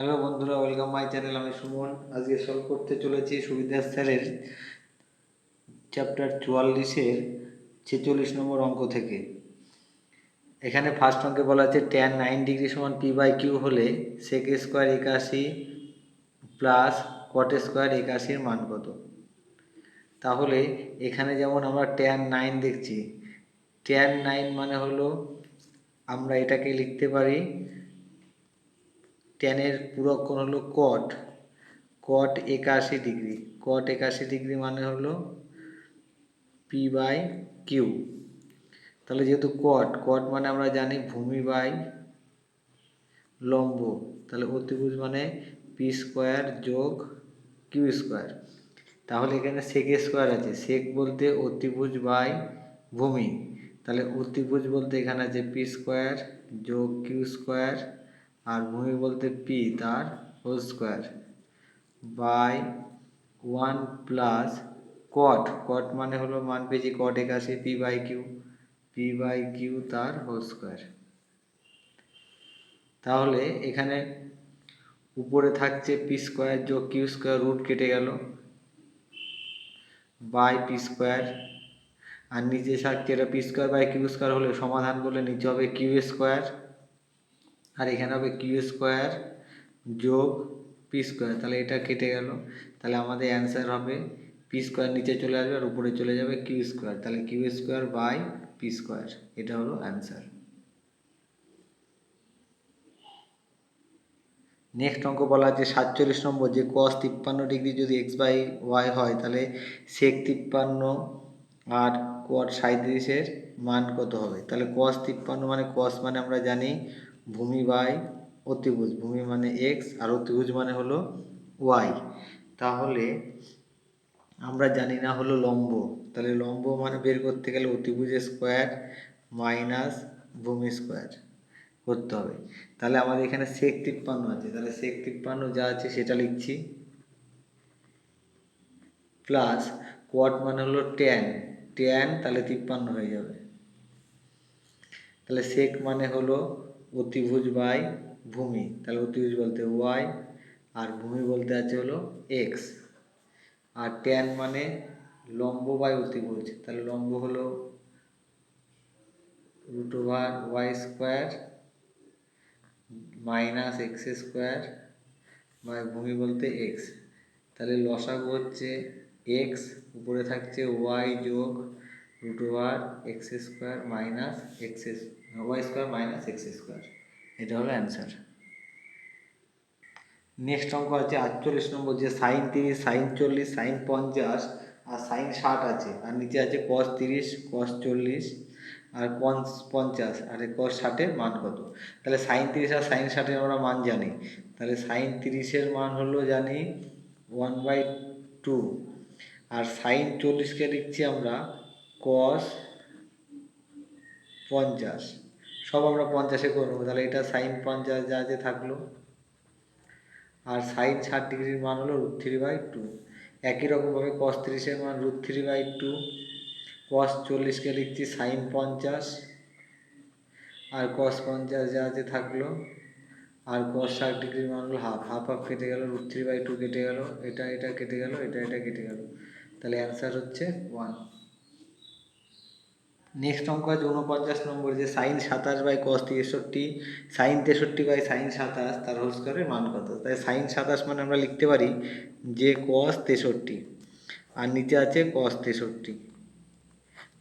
Hello বন্ধুরা, welcome my channel. আমি সুমন। আজকে সলভ করতে চলেছি সুবিধাস স্যারের চ্যাপ্টার 44-এর 46 নম্বর অঙ্ক থেকে। এখানে ফার্স্ট অঙ্কে বলা আছে tan 9 ডিগ্রি সমান পি বাই কিউ হলে sec square 81 plus cot square 81 মান কত। তাহলে এখানে যেমন আমরা tan 9 দেখছি, tan 9 মানে হলো আমরা এটাকে লিখতে পারি, ট্যানের পুরক্ষণ হলো কট, কট 81 ডিগ্রি। কট 81 ডিগ্রি মানে হলো পি বাই কিউ। তাহলে যেহেতু কট কট মানে আমরা জানি ভূমি বাই লম্ব, তাহলে অতিভুজ মানে পি স্কোয়ার যোগ কিউ স্কোয়ার। তাহলে এখানে সেক স্কোয়ার আছে, সেক বলতে অতিভুজ বাই ভূমি, তাহলে অতিভুজ বলতে এখানে আছে পি স্কোয়ার যোগ কিউ স্কোয়ার, আর ভূমি বলতে পি তার whole square by 1 plus cot, cot মানে হলো মান পেয়েছি কট 81 পি বাই কিউ তার হোল স্কোয়ার। তাহলে এখানে উপরে থাকছে পি স্কোয়ার যোগ কিউ স্কোয়ার, রুট কেটে গেল, বাই পি স্কোয়ার, আর নিচে থাকছে এটা P square by Q square হলে সমাধান করলে নিচে হবে কিউ স্কোয়ার, আর এখানে হবে কিউ স্কোয়ার যোগ পি স্কোয়ার, তাহলে এটা কেটে গেল। তাহলে আমাদের অ্যান্সার হবে পি স্কোয়ার নিচে চলে আসবে আর উপরে চলে যাবে কিউ স্কোয়ার, তাহলে Q square by P square, এটা হলো অ্যান্সার। নেক্সট অঙ্ক বলা আছে 47 নম্বর, যে cos 53 ডিগ্রি যদি এক্স বাই ওয়াই হয় তাহলে sec 53 আর cot 37-এর মান কত হবে। তাহলে cos 53 মানে cos মানে আমরা জানি ভূমি বাই অতিভুজ, ভূমি মানে এক্স আর অতিভুজ মানে হলো ওয়াই। তাহলে আমরা জানি না হলো লম্ব, তাহলে লম্ব মানে বের করতে গেলে অতিভুজের স্কোয়ার মাইনাস ভূমি স্কোয়ার করতে হবে। তাহলে আমাদের এখানে সেক 53 আছে, তাহলে সেক 53 যা আছে সেটা লিখছি, প্লাস কোয়াট মানে হলো ট্যান, ট্যান তাহলে 53 হয়ে যাবে। তাহলে সেক মানে হলো অতিভুজ বাই ভূমি, তাহলে অতিভুজ বলতে ওয়াই আর ভূমি বলতে আছে হলো এক্স, আর ট্যান মানে লম্ব বাই অতিভুজ, তাহলে লম্ব হলো root over Y square minus X square by ভূমি বলতে এক্স। তাহলে লসাগু হচ্ছে এক্স, উপরে থাকছে ওয়াই যোগ root over X square minus X Y square minus X square, এটা হলো অ্যান্সার। নেক্সট অঙ্ক আছে 48 নম্বর, যে সাইন 30 সাইন 40 সাইন 50 আর সাইন 60 আছে, আর নিচে আছে cos 30 cos 40 আর cos 50 আর cos 60-এর মান কত। তাহলে সাইন 30 আর সাইন 60-এর আমরা মান জানি, তাহলে সাইন 30-এর মান হলো জানি 1/2, আর সাইন 40-কে লিখছি আমরা cos 50, সব আমরা 50-এ করবো, তাহলে এটা সাইন 50 যা আছে থাকলো, আর সাইন 60 ডিগ্রির মান হলো √3/2। একই রকমভাবে cos 30-এর মান √3/2, cos 40-কে লিখছি সাইন 50 আর cos 50 যা আছে থাকলো, আর cos 60 ডিগ্রির মান হলো হাফ, হাফ হাফ কেটে গেল, √3/2 কেটে গেল, এটা এটা কেটে গেল, এটা এটা কেটে গেল, তাহলে অ্যান্সার হচ্ছে 1। নেক্সট অঙ্ক আছে 49 নম্বর, যে sine 27 by cos 63 sine 63 by sine 27 তার হোল স্কোয়ারের মান কত। তাই সাইন 27 মানে আমরা লিখতে পারি যে cos 63 আর নিচে আছে cos 63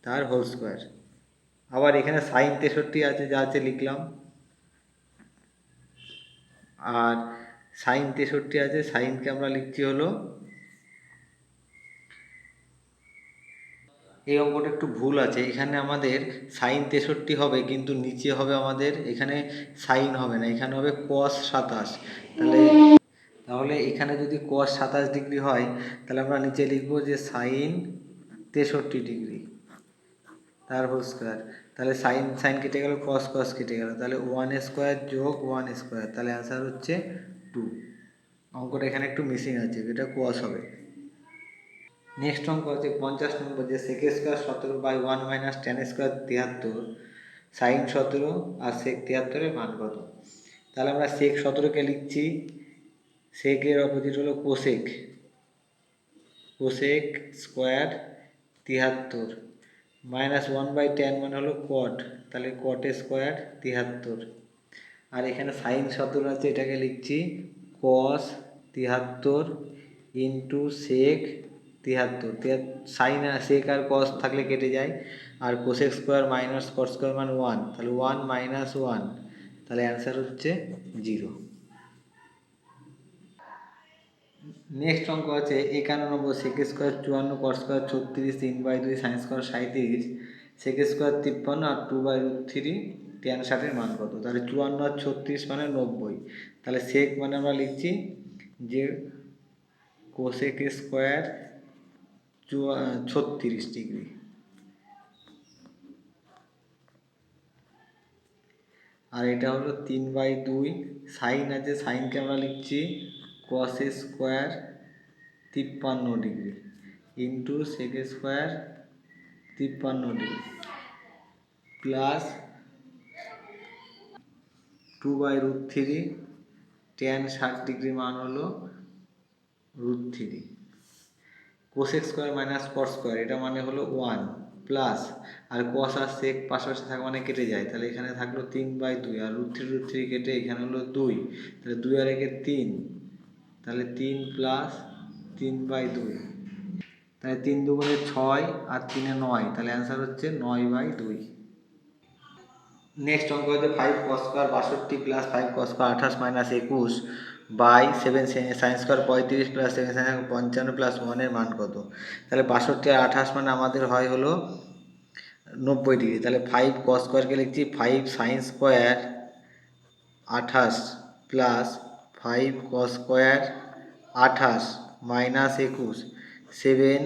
তার হোল স্কোয়ার। আবার এখানে সাইন 63 আছে, যা আছে লিখলাম, আর সাইন 63 আছে, সাইনকে আমরা লিখছি হলো, এই অঙ্কটা একটু ভুল আছে, এখানে আমাদের সাইন 63 হবে কিন্তু নিচে হবে আমাদের এখানে সাইন হবে না, এখানে হবে cos 27। তাহলে এখানে যদি cos 27 ডিগ্রি হয় তাহলে আমরা নিচে লিখবো যে সাইন 63 ডিগ্রি তার হোল স্কোয়ার, তাহলে সাইন সাইন কেটে গেল, cos cos কেটে গেল, তাহলে 1 স্কোয়ার যোগ 1 স্কোয়ার, তাহলে অ্যান্সার হচ্ছে 2। অঙ্কটা এখানে একটু মিসিং আছে, এটা cos হবে। নেক্সট অঙ্ক আছে 50 নম্বর, যে sec square 17 by 1 minus tan square 73 sine 17 আর সেক 73-এর মান কত। তাহলে আমরা সেক 17-কে লিখছি সেকের অপোজিট হলো কোসেক, কোসেক স্কোয়ার 73, -1/tan মানে হলো কট, তাহলে কট স্কোয়ার 73। আর এখানে সাইন শব্দটা আছে, এটাকে লিখছি কস 73 ইন্টু সেক 73। সাইন আর সেক আর কস থাকলে কেটে যায়, আর cosec square minus cot square মানে 1, তাহলে 1 - 1, তাহলে অ্যান্সার হচ্ছে 0। নেক্সট অঙ্ক আছে 51, sec square 54, cot square 36, 3/2, sine square 37, sec square 53 আর 2/√3 tan 60 মান কত? তাহলে 54 আর 36 মানে 90, তাহলে সেক মানে আমরা লিখছি যে কোসেক স্কোয়ার 36 ডিগ্রি, আর এটা হলো 3/2, সাইন আছে, সাইনকে আমরা লিখছি cos square 53 degree into sec square 53 degree plus 2/√3 tan 60 degree মান হলো √3। Cosec square minus cot square এটা মানে হলো 1 প্লাস, আর কস আর সেক পাশাপাশি থাকা মানে কেটে যায়, তাহলে এখানে থাকলো 3/2, আর √3 কেটে এখানে হলো 2, তাহলে 2 আর 1 3, তাহলে 3 প্লাস 3/2, তাহলে 3 দুগুণে 6 আর 3 9, তাহলে অ্যান্সার হচ্ছে 9/2। নেক্সট অঙ্ক হচ্ছে 5 cos square 62 plus 5 cos square 28 minus 21 by 7 sine square 35 plus 7 sine 55 plus 1 এর মান কত? তাহলে 62 আর 28 মানে আমাদের হয় হলো 90 ডিগ্রি, তাহলে 5 cos স্কোয়ারকে লিখছি 5 sine square 28 plus 5 cos square 28 minus 21 7,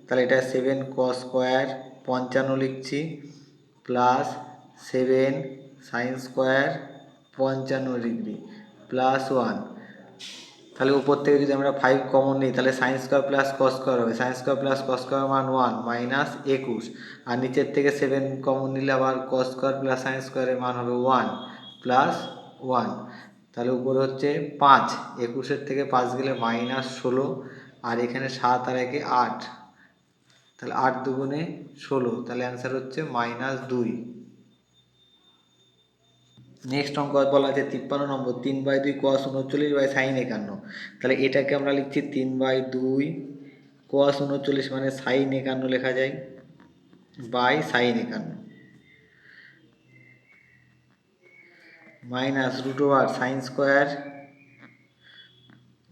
তাহলে এটা 7 cos স্কোয়ার 55 লিখছি plus 7 sine square 55 degree plus 1, তাহলে উপর থেকে যদি আমরা 5 কমন নিই তাহলে sine square plus cos square হবে, sine square plus cos square মান 1 মাইনাস 21, আর নিচের থেকে 7 কমন নিলে আবার কস স্কোয়ার প্লাস সাইন স্কোয়ারের মান হবে 1 প্লাস 1, তাহলে উপরে হচ্ছে 5, 21 থেকে 5 গেলে -16, আর এখানে 7 আর 1 8, তাহলে 8 দুগুণে 16, তাহলে অ্যান্সার হচ্ছে -2। নেক্সট অঙ্ক বলা আছে 53, 3/2 cos 39 বাই সাইন 51, তাহলে এটাকে আমরা লিখছি 3/2 cos 39 মানে সাইন 51 লেখা যায় বাই সাইন 51 মাইনাস √ওভার সাইন স্কোয়ার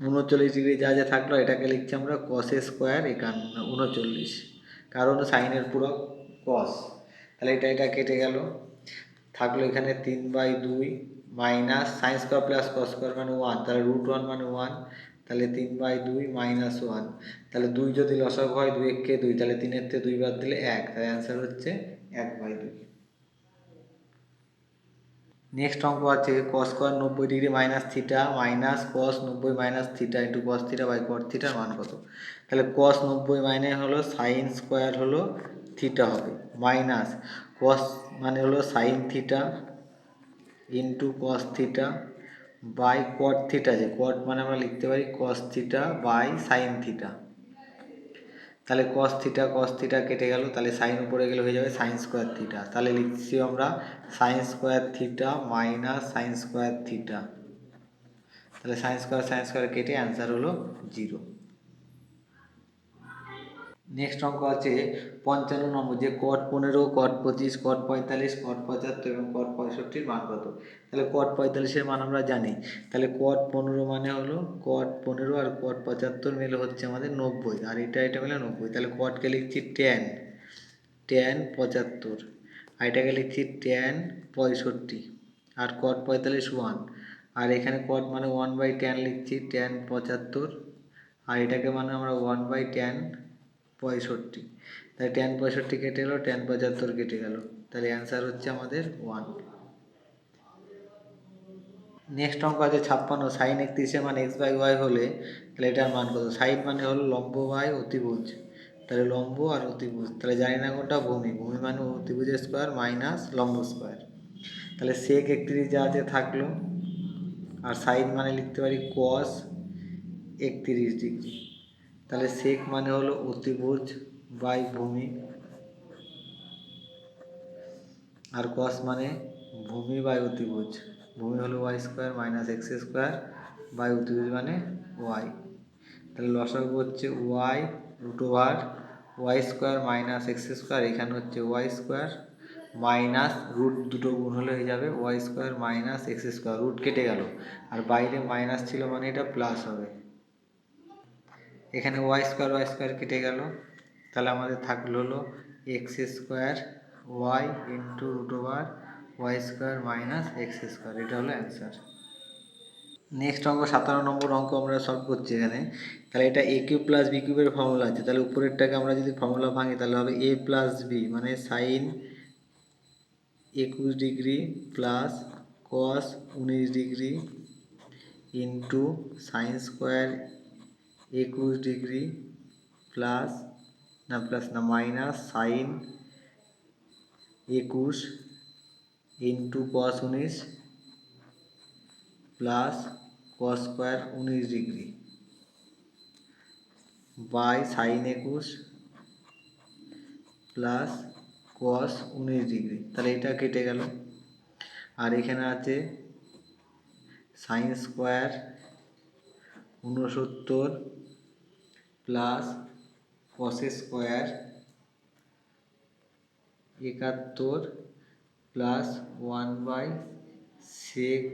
39 ডিগ্রি যা যা থাকলো এটাকে লিখছি আমরা কস স্কোয়ার 39, কারণ সাইনের পুরো কস, তাহলে এটা কেটে গেল, থাকলো এখানে 3/2 minus sine square plus cos square মানে 1, তাহলে √1 মানে 1, তাহলে 3/2 মাইনাস 1, তাহলে 2 যদি লসাগু হয় 2 1 2, তাহলে 3 এর থেকে 2 বাদ দিলে 1, তাহলে অ্যান্সার হচ্ছে 1/2। নেক্সট অঙ্ক আছে cos square 90 degree minus theta minus cos 90 minus theta into cos theta by cot থিটার মান কত? তাহলে cos 90 মানে হলো সাইন স্কোয়ার হলো থিটা হবে মাইনাস cos মানে হলো sine theta into cos theta by cot theta, যে cot মানে আমরা লিখতে পারি cos theta by sine theta, তাহলে cos থিটা কেটে গেল, তাহলে সাইন উপরে গেলে হয়ে যাবে সাইন স্কোয়ার থিটা, তাহলে লিখছি আমরা sine square theta minus sine square theta, তাহলে সাইন স্কোয়ার কেটে অ্যান্সার হলো 0। নেক্সট অঙ্ক আছে 55, যে cot 15, cot 25, cot 45, cot 75 এবং cot 65 মান কত? তাহলে cot 45 এর মান আমরা জানি, তাহলে cot 15 মানে হলো cot 15 আর cot 75 মিলে হচ্ছে আমাদের 90, আর এটা মিলে 90, তাহলে cotকে লিখছি tan 75, আর এটাকে লিখছি tan 65, আর cot 45 1, আর এখানে cot মানে 1/tan লিখছি tan 75, আর এটাকে মানে আমরা 1/tan 65, তাহলে tan 65 কেটে গেল, tan 75 কেটে গেল, তাহলে অ্যান্সার হচ্ছে আমাদের 1। নেক্সট অঙ্ক আছে 56, সাইন 31 মান x/y হলে তাহলে এটার মান কত? সাইন মানে হলো লম্ব বাই অতিভুজ, তাহলে লম্ব আর অতিভুজ, তাহলে জানি না কোনটা ভূমি, ভূমি মানে অতিভুজের স্কোয়ার মাইনাস লম্ব স্কোয়ার, তাহলে সেক 31 যা আছে থাকলো, আর সাইন মানে লিখতে পারি কস 31 ডিগ্রি। তাহলে সেক মানে হলো অতিভুজ বাই ভূমি, আর কস মানে ভূমি বাই অতিভুজ। ভূমি হলো y² - x² বাই অতিভুজ মানে y। তাহলে লসাগু হচ্ছে y√y² - x², এখানে হচ্ছে y² মাইনাস রুট দুটো গুণ হলে হয়ে যাবে y² - x², রুট কেটে গেল আর বাইরে মাইনাস ছিল মানে এটা প্লাস হবে। এখানে y² কেটে গেল, তাহলে আমাদের থাকলো হলো x² y into √y² - x², এটা হলো অ্যান্সার। নেক্সট অঙ্ক 57 নম্বর অঙ্ক আমরা সলভ করছি এখানে। তাহলে এটা a³ + b³ এর ফর্মুলা আছে, তাহলে উপরেরটাকে আমরা যদি ফর্মুলা ভাঙি তাহলে হবে a + b মানে sine 21 degree plus cos 19 degree into sin² 21 degree plus না minus sine 21 into cos 19 plus cos² 19 degree by sine 21 plus cos 19 degree. তাহলে এটা কেটে গেল, আর এখানে আছে sin² 69 plus cos² 71 plus 1/sec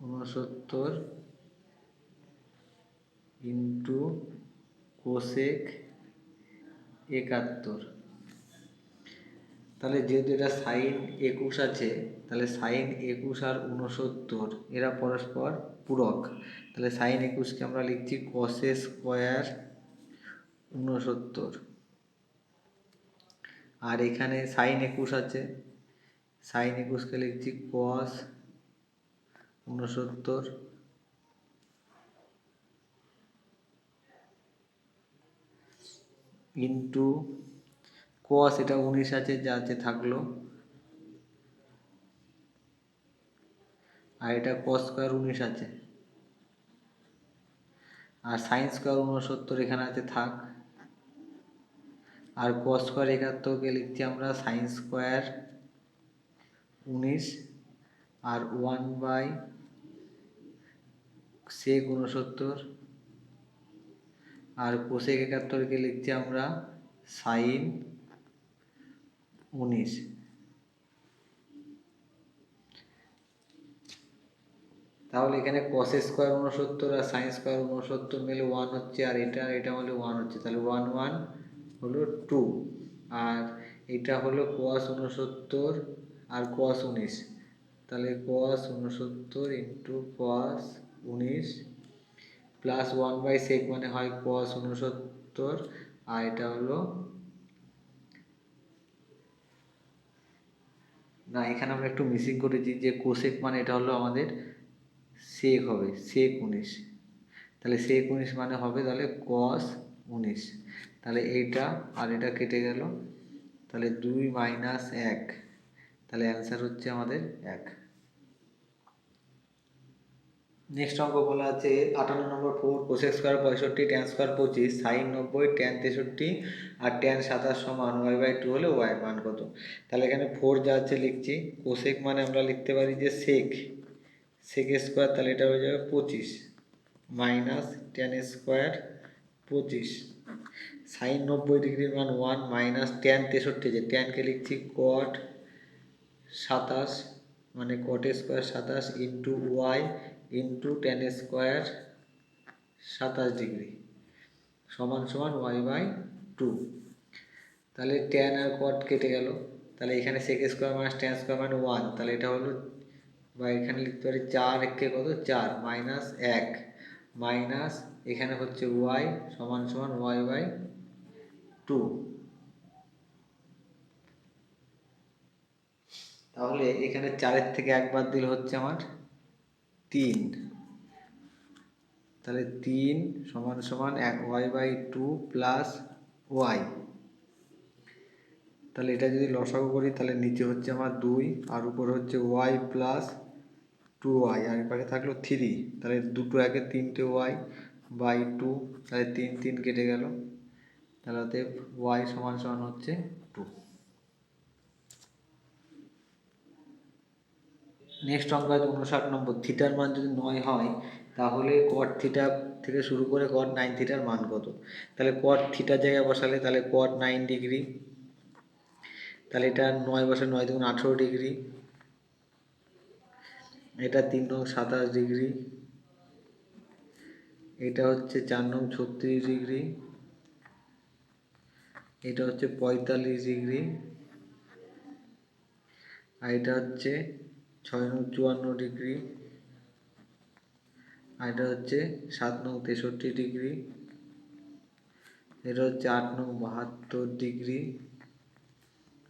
69 into cosec 71। তাহলে যেহেতু এটা সাইন 21 আছে, তাহলে সাইন 21 আর 69 এরা পরস্পর পূরক। তাহলে সাইন 21কে আমরা লিখছি cos² 69, আর এখানে সাইন 21 আছে, সাইন 21কে লিখছি cos 69 ইন্টু কস, এটা 19 আছে, যা আছে থাকলো, আর এটা cos² 19 আছে, আর sin² 69 এখানে আছে থাক, আর cos² 71কে লিখছি আমরা sin² 19 আর 1/sec 69, আর কোসেক 71কে লিখছি আমরা সাইন 19। তাহলে এখানে cos² 69 আর sin² 69 মিলে 1 হচ্ছে, আর এটা হলে 1 হচ্ছে, তাহলে 1 1 হলো 2, আর এটা হলো cos 69 আর cos 19, তাহলে cos 69 into cos 19 plus 1/sec মানে হয় cos 69, আর এটা হলো না, এখানে আমরা একটু মিসিং করেছি যে কোসেক মানে এটা হলো আমাদের সেক হবে, sec 19, তাহলে sec 19 মানে হবে তাহলে cos 19। তাহলে এইটা আর এটা কেটে গেল, তাহলে 2 - 1, তাহলে অ্যান্সার হচ্ছে আমাদের 1। নেক্সট অঙ্ক বলা আছে 58 নম্বর 4 cosec² 65 tan² 25 sin 90 tan 63 আর tan 27 সমান y/2 হলে y এর মান কত। তাহলে এখানে 4 যা আছে লিখছি, কোসেক মানে আমরা লিখতে পারি যে sec², তাহলে এটা হয়ে যাবে 25 মাইনাস tan² 25 সাইন 90 ডিগ্রির মান 1 মাইনাস tan 63, যে ট্যানকে লিখছি cot 27 মানে cot² 27 into y into tan² 27 degree সমান সমান y/2। তাহলে tan আর cot কেটে গেল, তাহলে এখানে sec² মাইনাস tan² মানে 1, তাহলে এটা হলো, বা এখানে লিখতে পারি 4 একে কত 4 মাইনাস 1 মাইনাস এখানে হচ্ছে y সমান সমান y/2। তাহলে এখানে 4-এর থেকে 1 বাদ দিলে হচ্ছে আমার 3, তাহলে 3 সমান সমান y/2 প্লাস y। তাহলে এটা যদি লসাগু করি তাহলে নিচে হচ্ছে আমার 2 আর উপর হচ্ছে y প্লাস 2y, আর এপাশে থাকলো 3, তাহলে দুটো একে 3টে y বাই 2, তাহলে 3 3 কেটে গেল, তাহলে অতএব y সমান সমান হচ্ছে 2। নেক্সট অঙ্ক আছে 59 নম্বর। থিটার মান যদি 9 হয় তাহলে কট থিটা থেকে শুরু করে কট 9 থিটার মান কত? তাহলে কট থিটার জায়গায় বসালে তাহলে কট 9 ডিগ্রি, তাহলে এটা 9 বসে 9 দুগুণ 18 ডিগ্রি, এটা 3 নং 27 ডিগ্রি, এটা হচ্ছে 4 নং 36 ডিগ্রি, এটা হচ্ছে 45 ডিগ্রি, আর এটা হচ্ছে 6 নং 54 ডিগ্রি, আর এটা হচ্ছে 7 নং 63 ডিগ্রি, এটা হচ্ছে 8 নং 72 ডিগ্রি,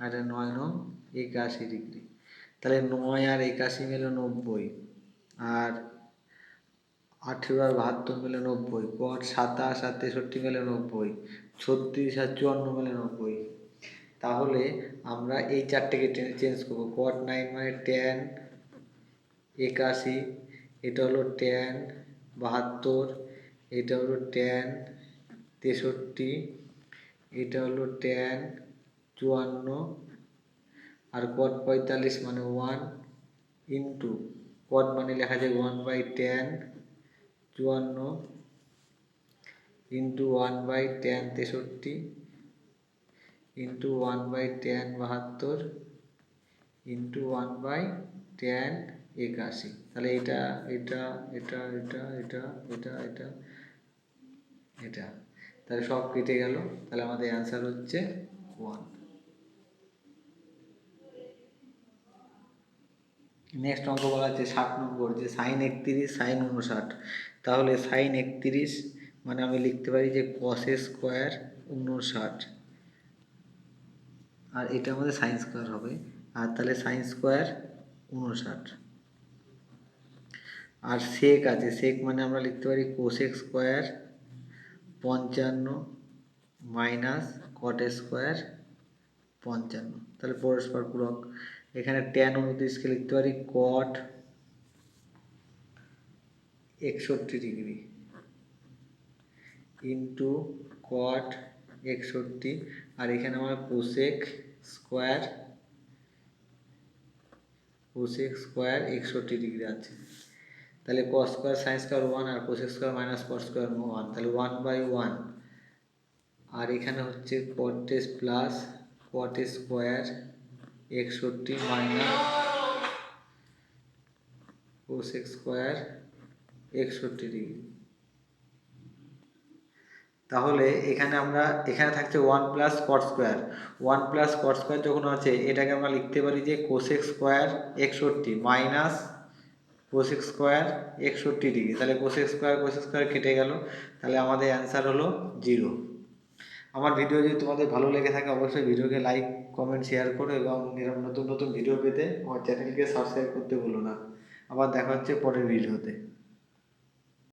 আর এটা 9 নং 81 ডিগ্রি। তাহলে 9 আর 81 মিলে 90, আর 18 আর 72 মিলে 90, কট 27 আর 63 মিলে 90, 36 আর 54 মিলে 90। তাহলে আমরা এই চারটেকে চেঞ্জ করবো। কট 9 মানে ট্যান 81, এটা হলো ট্যান 72, এটা হলো ট্যান 63, এটা হলো ট্যান 54, আর কট 45 মানে 1 ইন্টু কট মানে লেখা যায় 1/tan 54 into 1/tan 63 into 1/tan 72 into 1/tan 81। তাহলে এটা এটা এটা এটা এটা এটা এটা এটা, তাহলে সব কেটে গেল, তাহলে আমাদের অ্যান্সার হচ্ছে 1। নেক্সট অঙ্ক বলা হচ্ছে 60 নম্বর, যে সাইন 31 সাইন 59। তাহলে সাইন 31 মানে আমি লিখতে পারি যে কস স্কোয়ার 59, আর এটা আমাদের সাইন স্কোয়ার হবে, আর তাহলে সাইন স্কোয়ার 59। আর সেক আছে, সেক মানে আমরা লিখতে পারি cosec square 55 minus cot square 55, তাহলে পরস্পর পূরক। এখানে ট্যান 29কে লিখতে পারি কট 61 ডিগ্রি ইন্টু কট 61, আর এখানে আমার কোসেক স্কোয়ার 61 ডিগ্রি আছে। তাহলে কস স্কোয়ার সাইন স্কোয়ার 1, আর cosec square minus cot square 1, তাহলে 1/1, আর এখানে হচ্ছে cot plus cot square 61 minus cosec square 61 degree. তাহলে এখানে থাকছে 1 plus cot square, 1 plus cot square যখন আছে এটাকে আমরা লিখতে পারি যে cosec square 61 minus cosec square 61 degree, তাহলে কোসেক স্কোয়ার কেটে গেল, তাহলে আমাদের অ্যান্সার হলো 0। আমার ভিডিও যদি তোমাদের ভালো লেগে থাকে অবশ্যই ভিডিওকে লাইক কমেন্ট শেয়ার করো, এবং এরকম নতুন নতুন ভিডিও পেতে আমার চ্যানেলকে সাবস্ক্রাইব করতে ভুলো না। আবার দেখা হচ্ছে পরের ভিডিওতে।